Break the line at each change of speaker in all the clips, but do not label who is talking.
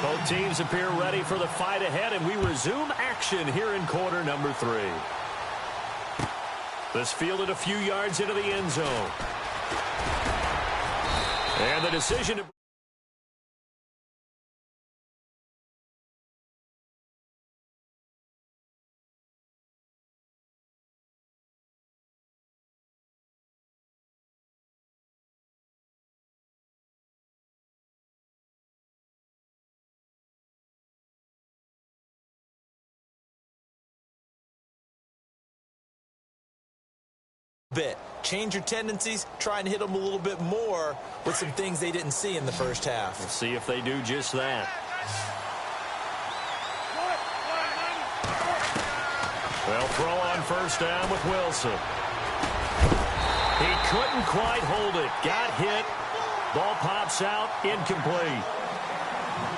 Both teams appear ready for the fight ahead, and we resume action here in quarter number 3. This fielded a few yards into the end zone. And the decision to...
bit. Change your tendencies, try and hit them a little bit more with some things they didn't see in the first half.
We'll see if they do just that. They'll throw on first down with Wilson. He couldn't quite hold it. Got hit. Ball pops out. Incomplete.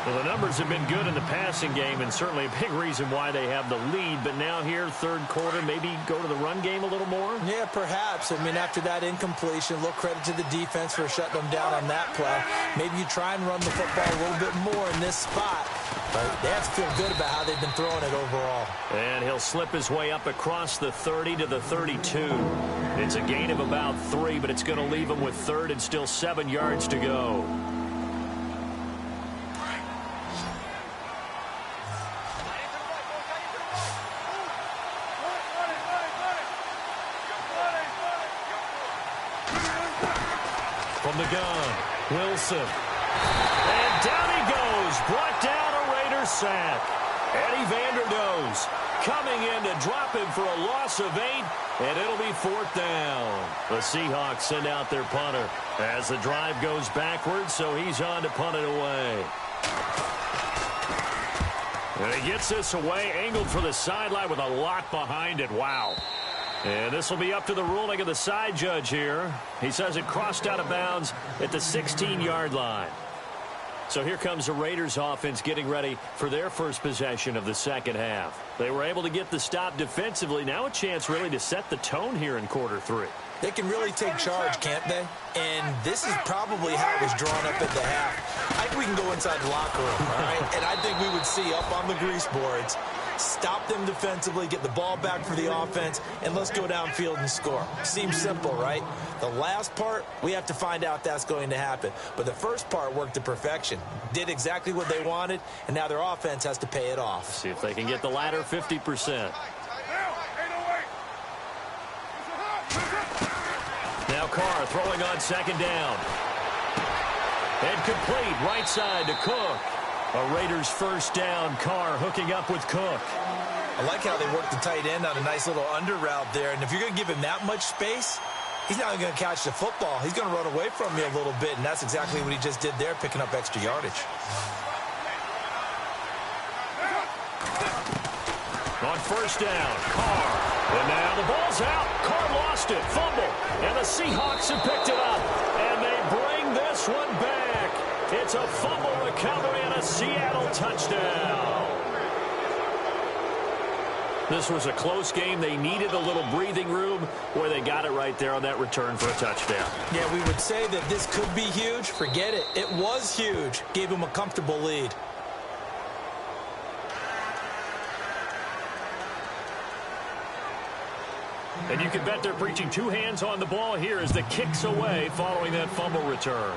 Well, the numbers have been good in the passing game, and certainly a big reason why they have the lead. But now here, third quarter, maybe go to the run game a little more? Yeah, perhaps. I mean, after that incompletion, a little credit to the defense for shutting them down on that play. Maybe you try and run the football a little bit more in this spot. But they have to feel good about how they've been throwing it overall. And he'll slip his way up across the 30 to the 32. It's a gain of about 3, but it's going to leave him with third and still 7 yards to go. From the gun, Wilson. And down he goes. Brought down a Raiders sack. Eddie Vanderdoes coming in to drop him for a loss of 8, and it'll be 4th down. The Seahawks send out their punter as the drive goes backwards, so he's on to punt it away. And he gets this away, angled for the sideline with a lot behind it. Wow. And this will be up to the ruling of the side judge here. He says it crossed out of bounds at the 16-yard line. So here comes the Raiders offense getting ready for their first possession of the second half. They were able to get the stop defensively. Now a chance really to set the tone here in quarter 3. They can really take charge, can't they? And this is probably how it was drawn up at the half. I think we can go inside the locker room, all right? And I think we would see up on the grease boards, stop them defensively, get the ball back for the offense, and let's go downfield and score. Seems simple, right? The last part, we have to find out that's going to happen. But the first part worked to perfection. Did exactly what they wanted, and now their offense has to pay it off. See if they can get the latter 50%. Now Carr throwing on second down. And complete right side to Cook. A Raiders first down. Carr hooking up with Cook. I like how they work the tight end on a nice little under route there. And if you're going to give him that much space, he's not going to catch the football. He's going to run away from you a little bit, and that's exactly what he just did there, picking up extra yardage. On first down, Carr. And now the ball's out. Carr lost it. Fumble. And the Seahawks have picked it up. And they bring this one back. It's a fumble recovery and a Seattle touchdown. This was a close game. They needed a little breathing room. Boy, they got it right there on that return for a touchdown. Yeah, we would say that this could be huge. Forget it. It was huge. Gave them a comfortable lead. And you can bet they're preaching 2 hands on the ball here as the kick's away following that fumble return.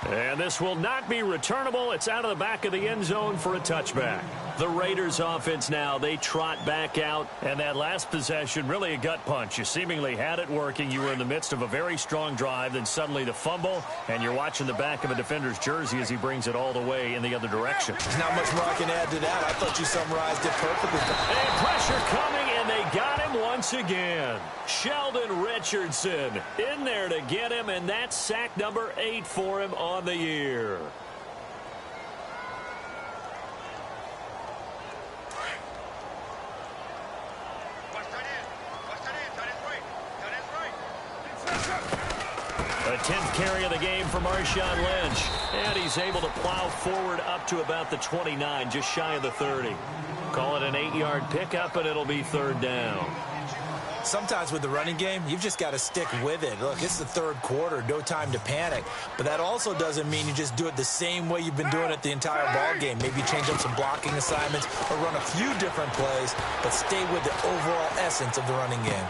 And this will not be returnable. It's out of the back of the end zone for a touchback. The Raiders offense now, they trot back out. And that last possession, really a gut punch. You seemingly had it working. You were in the midst of a very strong drive. Then suddenly the fumble. And you're watching the back of a defender's jersey as he brings it all the way in the other direction. There's not much more I can add to that. I thought you summarized it perfectly. And pressure coming, and they got him once again. Sheldon Richardson in there to get him, and that's sack number 8 for him on the year. A 10th carry of the game for Marshawn Lynch. And he's able to plow forward up to about the 29, just shy of the 30. Call it an 8-yard pickup, and it'll be third down.
Sometimes with the running game, you've just got to stick with it. Look, it's the third quarter, no time to panic. But that also doesn't mean you just do it the same way you've been doing it the entire ball game. Maybe change up some blocking assignments or run a few different plays, but stay with the overall essence of the running game.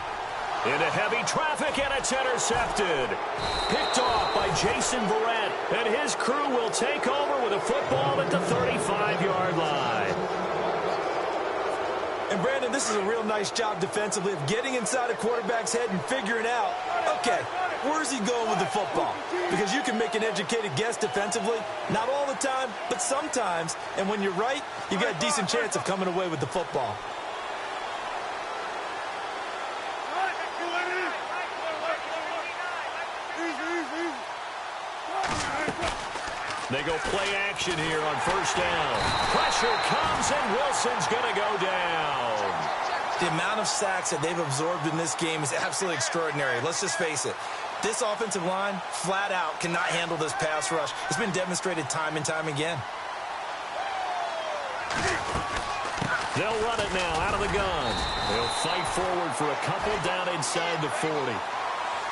Into heavy traffic, and it's intercepted. Picked off by Jason Verrett, and his crew will take over with a football at the 35-yard line.
And, Brandon, this is a real nice job defensively of getting inside a quarterback's head and figuring out, okay, where's he going with the football? Because you can make an educated guess defensively, not all the time, but sometimes. And when you're right, you've got a decent chance of coming away with the football.
They go play action here on first down. Pressure comes, and Wilson's going to go down.
The amount of sacks that they've absorbed in this game is absolutely extraordinary. Let's just face it. This offensive line, flat out, cannot handle this pass rush. It's been demonstrated time and time again.
They'll run it now out of the gun. They'll fight forward for a couple down inside the 40.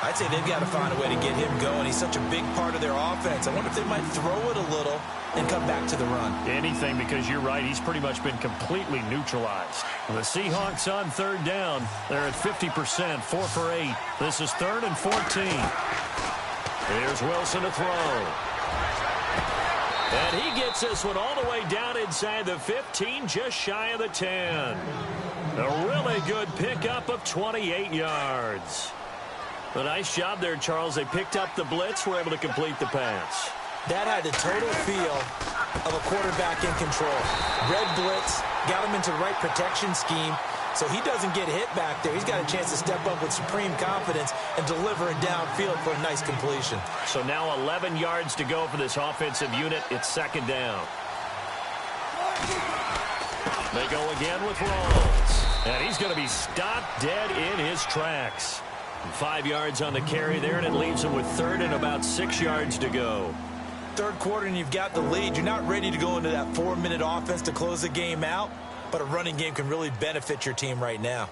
I'd say they've got to find a way to get him going. He's such a big part of their offense. I wonder if they might throw it a little and come back to the run.
Anything, because you're right. He's pretty much been completely neutralized. The Seahawks on third down. They're at 50%, 4 for 8. This is 3rd and 14. Here's Wilson to throw. And he gets this one all the way down inside the 15, just shy of the 10. A really good pickup of 28 yards. A nice job there, Charles. They picked up the blitz, were able to complete the pass.
That had the total feel of a quarterback in control. Red blitz, got him into the right protection scheme, so he doesn't get hit back there. He's got a chance to step up with supreme confidence and deliver it downfield for a nice completion.
So now 11 yards to go for this offensive unit. It's 2nd down. They go again with Rawls. And he's going to be stopped dead in his tracks. 5 yards on the carry there, and it leaves him with 3rd and about 6 yards to go.
Third quarter, and you've got the lead. You're not ready to go into that 4-minute offense to close the game out, but a running game can really benefit your team right now.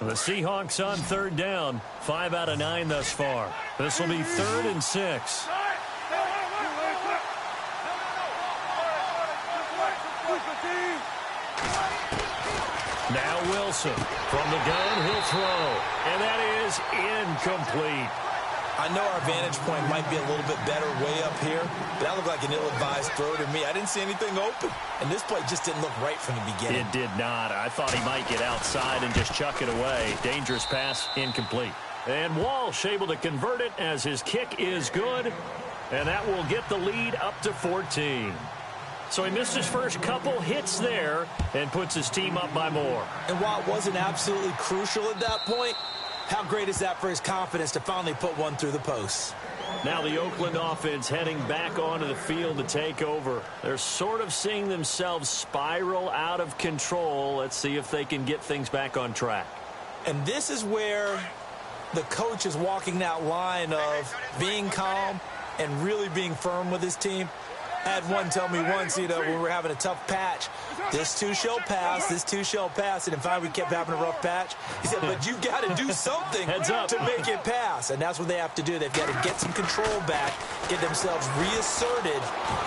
The Seahawks on 3rd down, 5 out of 9 thus far. This will be 3rd and 6. Now Wilson from the gun, he'll throw, and that is incomplete.
I know our vantage point might be a little bit better way up here, but that looked like an ill-advised throw to me. I didn't see anything open, and this play just didn't look right from the beginning.
It did not. I thought he might get outside and just chuck it away. Dangerous pass, incomplete. And Walsh able to convert it as his kick is good, and that will get the lead up to 14. So he missed his first couple hits there and puts his team up by more.
And while it wasn't absolutely crucial at that point, how great is that for his confidence to finally put one through the post?
Now the Oakland offense heading back onto the field to take over. They're sort of seeing themselves spiral out of control. Let's see if they can get things back on track.
And this is where the coach is walking that line of being calm and really being firm with his team. I had one tell me once, when we were having a tough patch, this too shall pass, this too shall pass. And in fact, we kept having a rough patch. He said, but you've got to do something to make it pass. And that's what they have to do. They've got to get some control back, get themselves reasserted,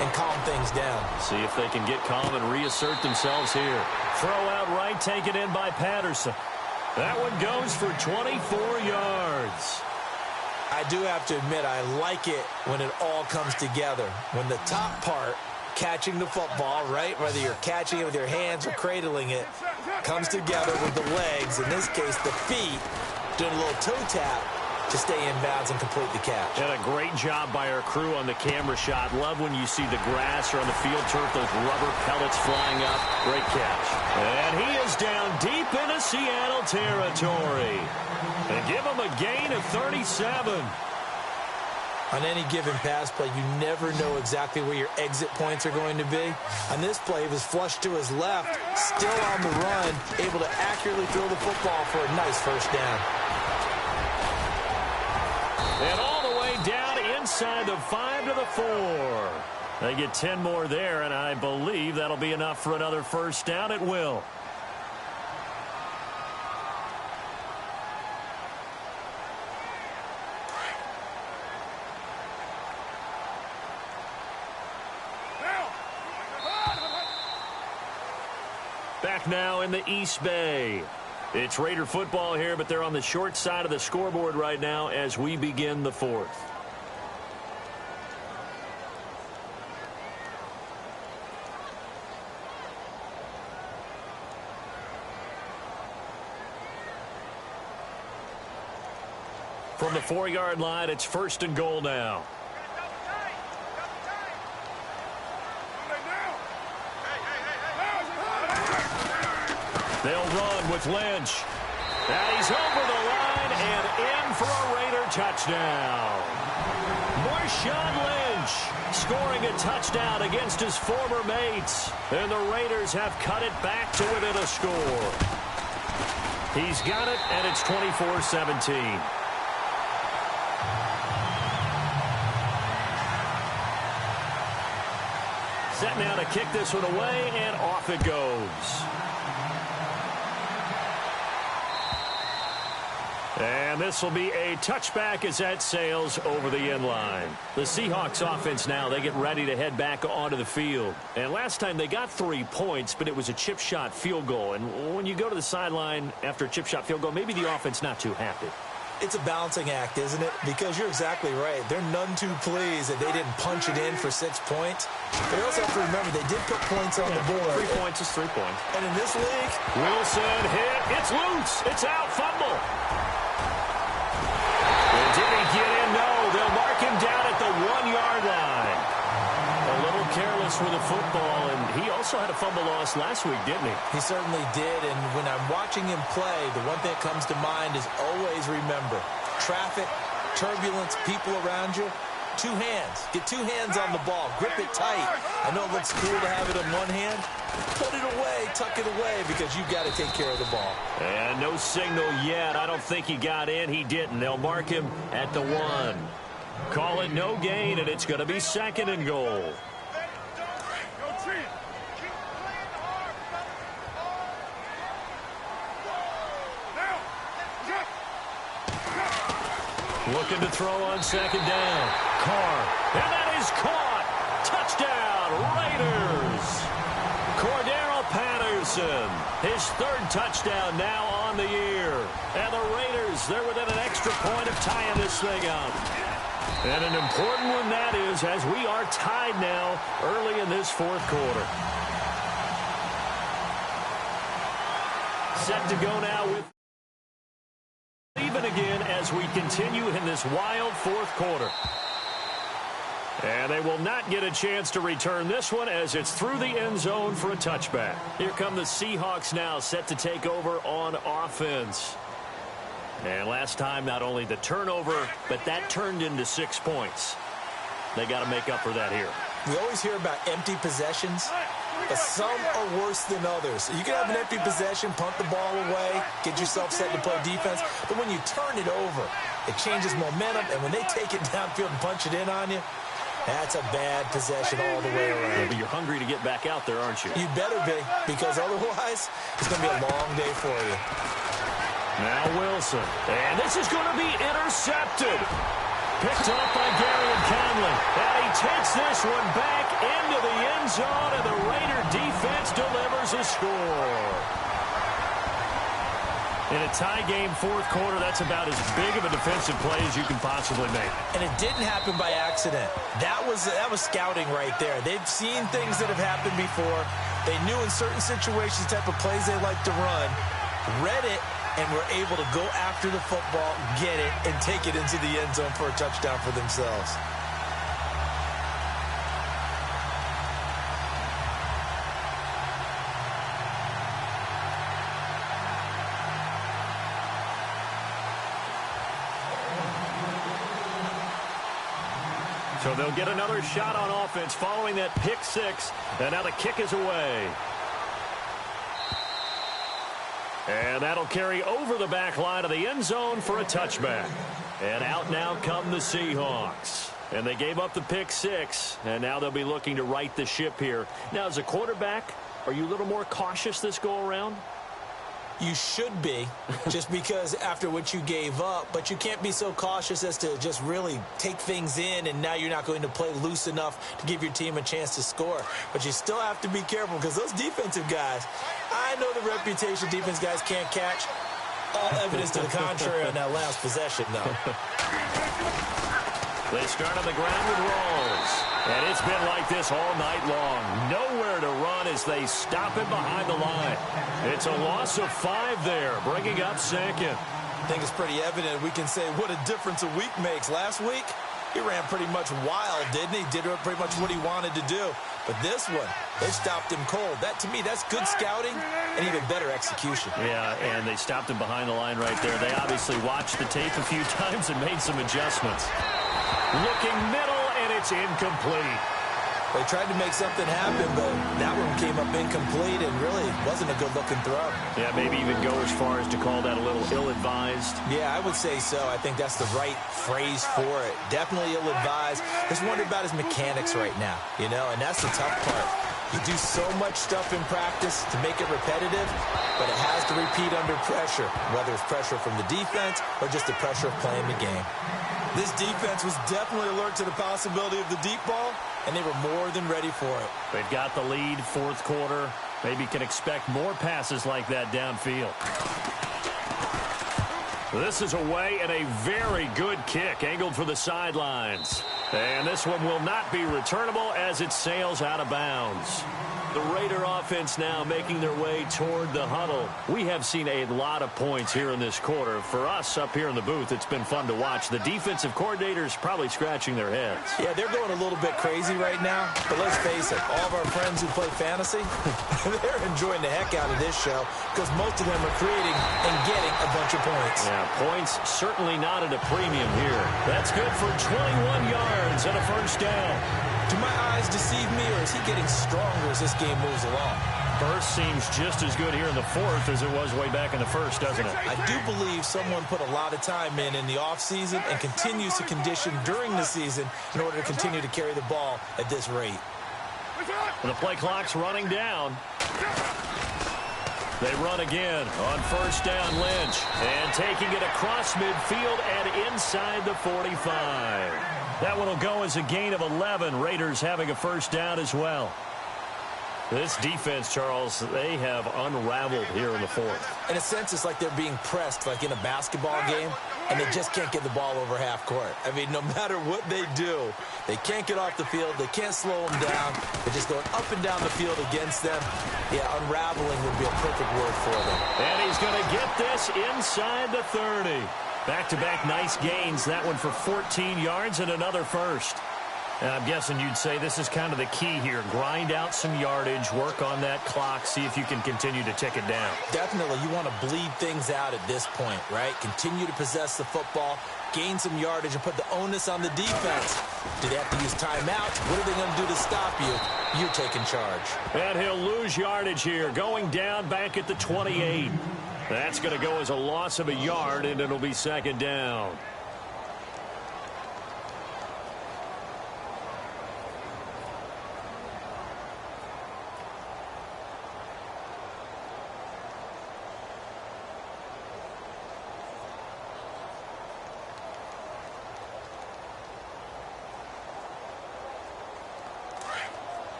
and calm things down.
See if they can get calm and reassert themselves here. Throw out right, taken in by Patterson. That one goes for 24 yards.
I do have to admit, I like it when it all comes together. When the top part, catching the football, right, whether you're catching it with your hands or cradling it, comes together with the legs, in this case the feet, doing a little toe tap to stay in bounds and complete the catch.
And a great job by our crew on the camera shot. Love when you see the grass or on the field turf, those rubber pellets flying up. Great catch. And he is down deep into Seattle territory. They give him a gain of 37.
On any given pass play, you never know exactly where your exit points are going to be. On this play, he was flushed to his left, still on the run, able to accurately throw the football for a nice first down.
And all the way down inside the 5 to the 4. They get 10 more there, and I believe that'll be enough for another first down. It will. Back now in the East Bay. It's Raider football here, but they're on the short side of the scoreboard right now as we begin the fourth. From the 4-yard line, it's 1st and goal now. They'll run with Lynch. And he's over the line and in for a Raider touchdown. Marshawn Lynch scoring a touchdown against his former mates. And the Raiders have cut it back to within a score. He's got it, and it's 24-17. Set now to kick this one away, and off it goes. And this will be a touchback as that sails over the end line. The Seahawks offense now, they get ready to head back onto the field. And last time they got 3 points, but it was a chip shot field goal. And when you go to the sideline after a chip shot field goal, maybe the offense not too happy. It's a balancing act, isn't it? Because you're exactly right. They're none too pleased that they didn't punch it in for 6 points. But you also have to remember they did put points on the board. 3 points is 3 points. And in this league, Wilson hit. It's loose. It's out. Fumble. Did he get in? No. They'll mark him down at the 1-yard line. A little careless with the football, and he also had a fumble loss last week, didn't he? He certainly did, and when I'm watching him play, the one thing that comes to mind is always remember, traffic, turbulence, people around you, 2 hands. Get 2 hands on the ball. Grip it tight. I know it looks cool to have it in one hand. Put it away, tuck it away, because you've got to take care of the ball. And no signal yet. I don't think he got in. He didn't. They'll mark him at the 1. Call it no gain, and it's going to be 2nd and goal. Looking to throw on 2nd down. Carr. And that is caught. Touchdown, Raiders. Cordero Patterson. His 3rd touchdown now on the year. And the Raiders, they're within an extra point of tying this thing up. And an important one that is, as we are tied now early in this 4th quarter. Set to go now with even again as we continue in this wild 4th quarter. And they will not get a chance to return this one as it's through the end zone for a touchback. Here come the Seahawks now set to take over on offense. And last time, not only the turnover, but that turned into 6 points. They got to make up for that here. We always hear about empty possessions, but some are worse than others. You can have an empty possession, punt the ball away, get yourself set to play defense, but when you turn it over, it changes momentum, and when they take it downfield and punch it in on you, that's a bad possession all the way around. Yeah, but you're hungry to get back out there, aren't you? You better be, because otherwise, it's going to be a long day for you. Now Wilson, and this is going to be intercepted. Picked up by Gary Conley. And he takes this one back into the end zone, and the Raider defense delivers a score. In a tie game 4th quarter, that's about as big of a defensive play as you can possibly make. And it didn't happen by accident. That was scouting right there. They've seen things that have happened before. They knew in certain situations the type of plays they like to run, read it, and were able to go after the football, get it, and take it into the end zone for a touchdown for themselves. So they'll get another shot on offense following that pick 6, and now the kick is away. And that'll carry over the back line of the end zone for a touchback. And out now come the Seahawks. And they gave up the pick 6, and now they'll be looking to right the ship here. Now, as a quarterback, are you a little more cautious this go-around?
You should be, just because after what you gave up, but you can't be so cautious as to just really take things in, and now you're not going to play loose enough to give your team a chance to score. But you still have to be careful, because those defensive guys, I know the reputation defense guys can't catch. All evidence to the contrary on that last possession, though.
They start on the ground with Rawls. And it's been like this all night long. Nowhere to run as they stop him behind the line. It's a loss of 5 there, bringing up second.
I think it's pretty evident we can say what a difference a week makes. Last week, he ran pretty much wild, didn't he? Did pretty much what he wanted to do. But this one, they stopped him cold. That, to me, that's good scouting and even better execution.
Yeah, and they stopped him behind the line right there. They obviously watched the tape a few times and made some adjustments. Looking middle, and it's incomplete.
They tried to make something happen, but that one came up incomplete and really wasn't a good-looking throw.
Yeah, maybe even go as far as to call that a little ill-advised.
Yeah, I would say so. I think that's the right phrase for it. Definitely ill-advised. Just wonder about his mechanics right now, you know, and that's the tough part. You do so much stuff in practice to make it repetitive, but it has to repeat under pressure, whether it's pressure from the defense or just the pressure of playing the game. This defense was definitely alert to the possibility of the deep ball, and they were more than ready for it.
They've got the lead, 4th quarter. Maybe can expect more passes like that downfield. This is away and a very good kick, angled for the sidelines. And this one will not be returnable as it sails out of bounds. The Raider offense now making their way toward the huddle. We have seen a lot of points here in this quarter. For us up here in the booth, it's been fun to watch. The defensive coordinators probably scratching their heads.
Yeah, they're going a little bit crazy right now. But let's face it, all of our friends who play fantasy, they're enjoying the heck out of this show because most of them are creating and getting a bunch of points.
Yeah, points certainly not at a premium here. That's good for 21 yards and a first down.
Do my eyes deceive me, or is he getting stronger as this game moves along?
Burst seems just as good here in the 4th as it was way back in the 1st, doesn't it?
I do believe someone put a lot of time in the offseason and continues to condition during the season in order to continue to carry the ball at this rate.
The play clock's running down. They run again on first down, Lynch. And taking it across midfield and inside the 45. That one will go as a gain of 11. Raiders having a first down as well. This defense, Charles, they have unraveled here in the 4th.
In a sense, it's like they're being pressed like in a basketball game, and they just can't get the ball over half court. I mean, no matter what they do, they can't get off the field. They can't slow them down. They're just going up and down the field against them. Yeah, unraveling would be a perfect word for them.
And he's going to get this inside the 30. Back-to-back nice gains. That one for 14 yards and another first. And I'm guessing you'd say this is kind of the key here. Grind out some yardage, work on that clock, see if you can continue to tick it down.
Definitely. You want to bleed things out at this point, right? Continue to possess the football, gain some yardage, and put the onus on the defense. Do they have to use timeouts? What are they going to do to stop you? You're taking charge.
And he'll lose yardage here, going down back at the 28. That's going to go as a loss of a yard, and it'll be second down.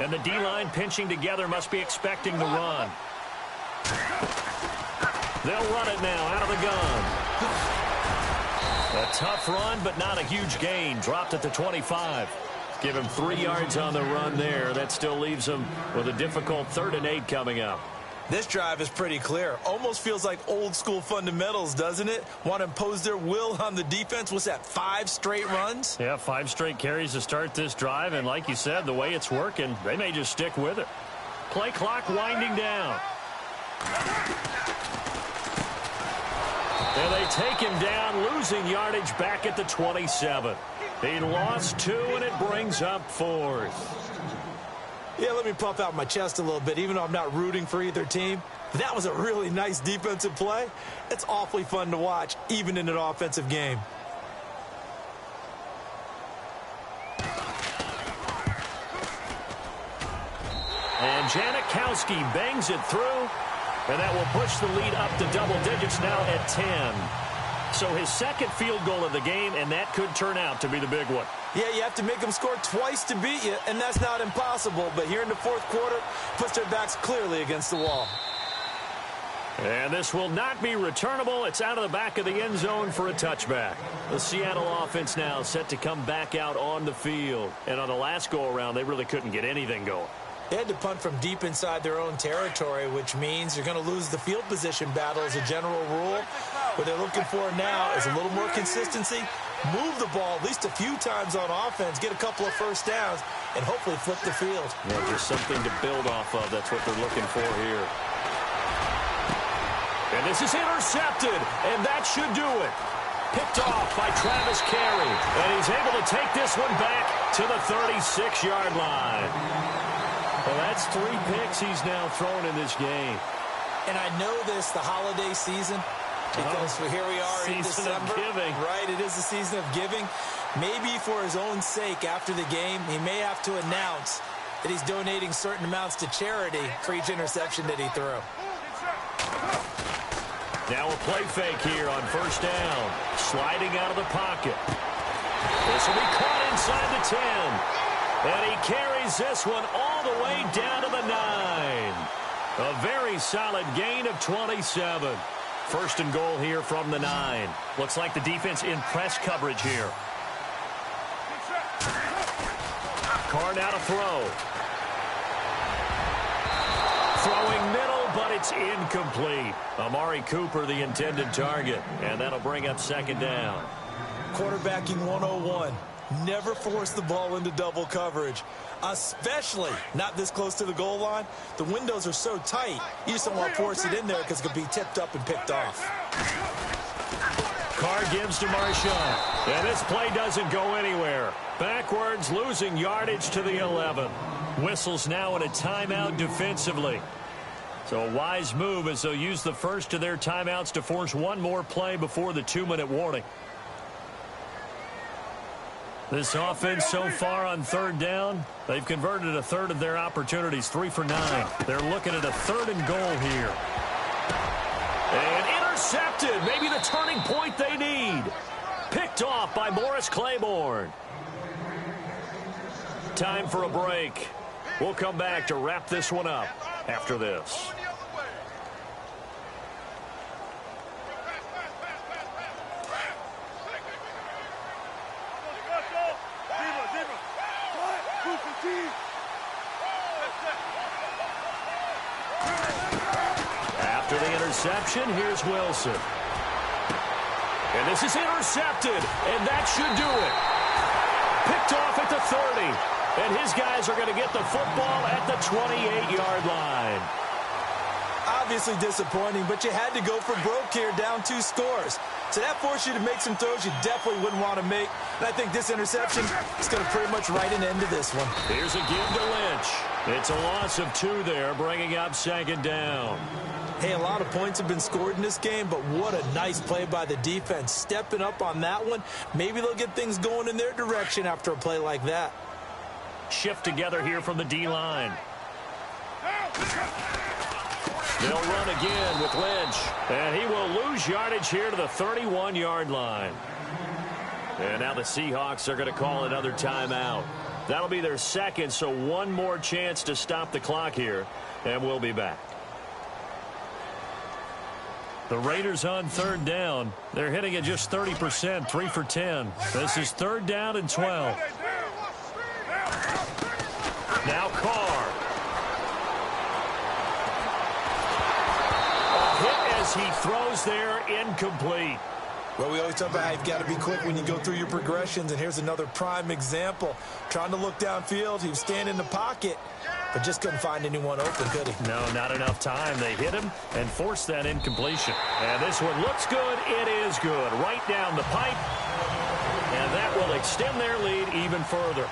And the D-line pinching together must be expecting the run. They'll run it now out of the gun. A tough run, but not a huge gain. Dropped at the 25. Give him 3 yards on the run there. That still leaves him with a difficult 3rd and 8 coming up.
This drive is pretty clear. Almost feels like old school fundamentals, doesn't it? Want to impose their will on the defense. What's that, 5 straight runs?
Yeah, 5 straight carries to start this drive. And like you said, the way it's working, they may just stick with it. Play clock winding down. And they take him down, losing yardage back at the 27. He lost 2, and it brings up 4th.
Yeah, let me puff out my chest a little bit. Even though I'm not rooting for either team, That was a really nice defensive play. It's awfully fun to watch, even in an offensive game.
And Janikowski bangs it through, and that will push the lead up to double digits now at 10. So his second field goal of the game, and that could turn out to be the big one.
Yeah, you have to make them score twice to beat you, and that's not impossible. But here in the fourth quarter, puts their backs clearly against the wall.
And this will not be returnable. It's out of the back of the end zone for a touchback. The Seattle offense now set to come back out on the field. And on the last go-around, they really couldn't get anything going.
They had to punt from deep inside their own territory, which means you're going to lose the field position battle as a general rule. What they're looking for now is a little more consistency, move the ball at least a few times on offense, get a couple of first downs, and hopefully flip the field.
Yeah, just something to build off of. That's what they're looking for here. And this is intercepted, and that should do it. Picked off by Travis Carey, and he's able to take this one back to the 36-yard line. Well, that's 3 picks he's now thrown in this game.
And I know this, the holiday season, because here we are in December.
Season of giving.
Right, it is the season of giving. Maybe for his own sake after the game, he may have to announce that he's donating certain amounts to charity for each interception that he threw.
Now a play fake here on first down. Sliding out of the pocket. This will be caught inside the 10. And he carries this one all the way down to the 9. A very solid gain of 27. First and goal here from the 9. Looks like the defense in press coverage here. Carr now to throw. Throwing middle, but it's incomplete. Amari Cooper, the intended target. And that'll bring up second down.
Quarterbacking 101. Never force the ball into double coverage, especially not this close to the goal line. The windows are so tight, you just don't want to force it in there because it could be tipped up and picked off.
Carr gives to Marshawn, and this play doesn't go anywhere. Backwards, losing yardage to the 11. Whistles now in a timeout defensively. So a wise move as they'll use the first of their timeouts to force one more play before the 2-minute warning. This offense so far on third down, they've converted a third of their opportunities, 3 for 9. They're looking at a third and goal here. And intercepted, maybe the turning point they need. Picked off by Morris Claiborne. Time for a break. We'll come back to wrap this one up after this. After the interception, here's Wilson. And this is intercepted, and that should do it. Picked off at the 30. And his guys are going to get the football at the 28-yard line.
Obviously disappointing, but you had to go for broke here, down 2 scores. So that forced you to make some throws you definitely wouldn't want to make. And I think this interception is going to pretty much write an end to this one.
Here's a give to Lynch. It's a loss of 2 there, bringing up second down.
Hey, a lot of points have been scored in this game, but what a nice play by the defense. Stepping up on that one, maybe they'll get things going in their direction after a play like that.
Shift together here from the D-line. They'll run again with Lynch. And he will lose yardage here to the 31-yard line. And now the Seahawks are going to call another timeout. That'll be their second, so one more chance to stop the clock here. And we'll be back. The Raiders on third down. They're hitting at just 30%, 3 for 10. This is third down and 12. Now Carr. A hit as he throws there, incomplete.
Well, we always talk about how you've got to be quick when you go through your progressions, and here's another prime example. Trying to look downfield, he was standing in the pocket, but just couldn't find anyone open, could he?
No, not enough time. They hit him and forced that incompletion. And this one looks good. It is good. Right down the pipe. And that will extend their lead even further.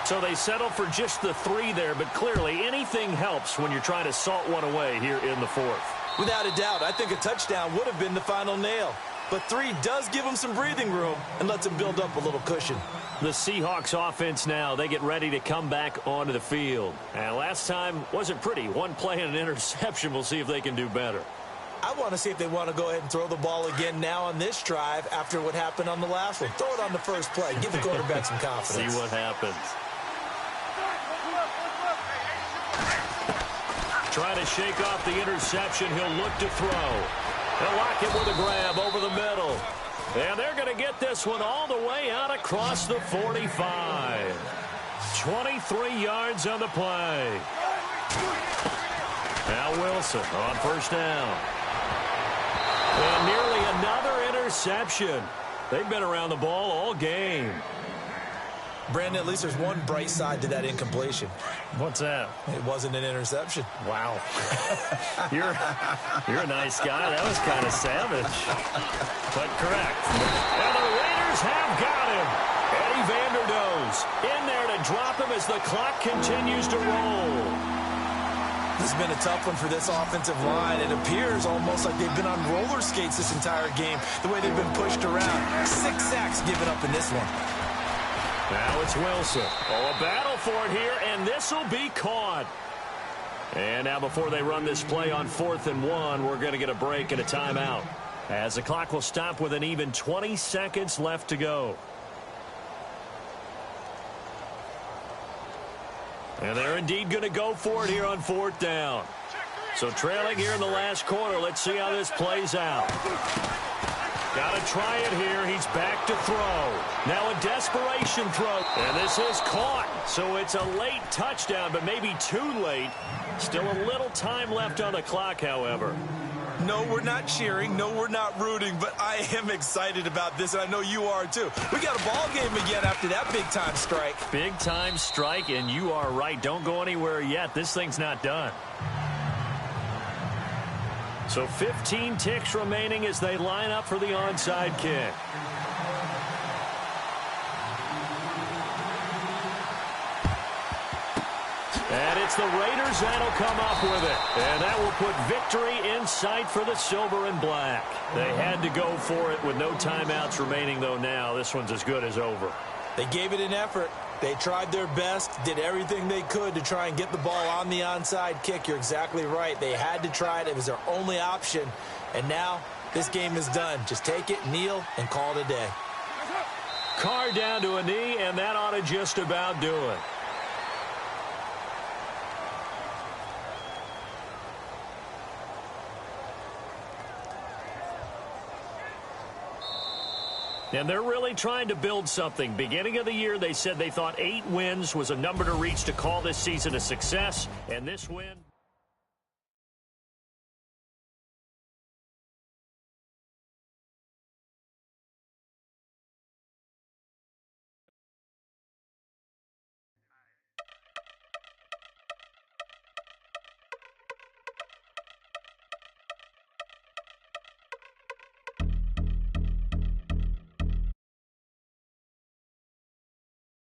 So they settle for just the 3 there, but clearly anything helps when you're trying to salt one away here in the fourth.
Without a doubt, I think a touchdown would have been the final nail. But 3 does give them some breathing room and lets them build up a little cushion.
The Seahawks offense now, they get ready to come back onto the field. And last time wasn't pretty. One play and an interception. We'll see if they can do better.
I want to see if they want to go ahead and throw the ball again now on this drive after what happened on the last one. Throw it on the first play. Give the quarterback some confidence.
See what happens. Trying to shake off the interception. He'll look to throw. They'll lock it with a grab over the middle. And they're going to get this one all the way out across the 45. 23 yards on the play. Now Wilson on first down. And nearly another interception. They've been around the ball all game.
Brandon, at least there's one bright side to that incompletion.
What's that?
It wasn't an interception.
Wow. You're a nice guy. That was kind of savage. But correct. And the Raiders have got him. Eddie Vanderdoes in there to drop him as the clock continues to roll.
This has been a tough one for this offensive line. It appears almost like they've been on roller skates this entire game, the way they've been pushed around. 6 sacks given up in this one.
Now it's Wilson. Oh, a battle for it here, and this will be caught. And now before they run this play on 4th and 1, we're going to get a break and a timeout, as the clock will stop with an even 20 seconds left to go. And they're indeed going to go for it here on 4th down. So trailing here in the last quarter, let's see how this plays out. Got to try it here. He's back to throw. Now a desperation throw. And this is caught. So it's a late touchdown, but maybe too late. Still a little time left on the clock, however.
No, we're not cheering. No, we're not rooting. But I am excited about this, and I know you are too. We got a ball game again after that big-time strike.
Big-time strike, and you are right. Don't go anywhere yet. This thing's not done. So 15 ticks remaining as they line up for the onside kick. And it's the Raiders that'll come up with it. And that will put victory in sight for the silver and black. They had to go for it with no timeouts remaining, though now. This one's as good as over.
They gave it an effort. They tried their best, did everything they could to try and get the ball on the onside kick. You're exactly right. They had to try it. It was their only option. And now this game is done. Just take it, kneel, and call it a day.
Carr down to a knee, and that ought to just about do it. And they're really trying to build something. Beginning of the year, they said they thought 8 wins was a number to reach to call this season a success. And this win...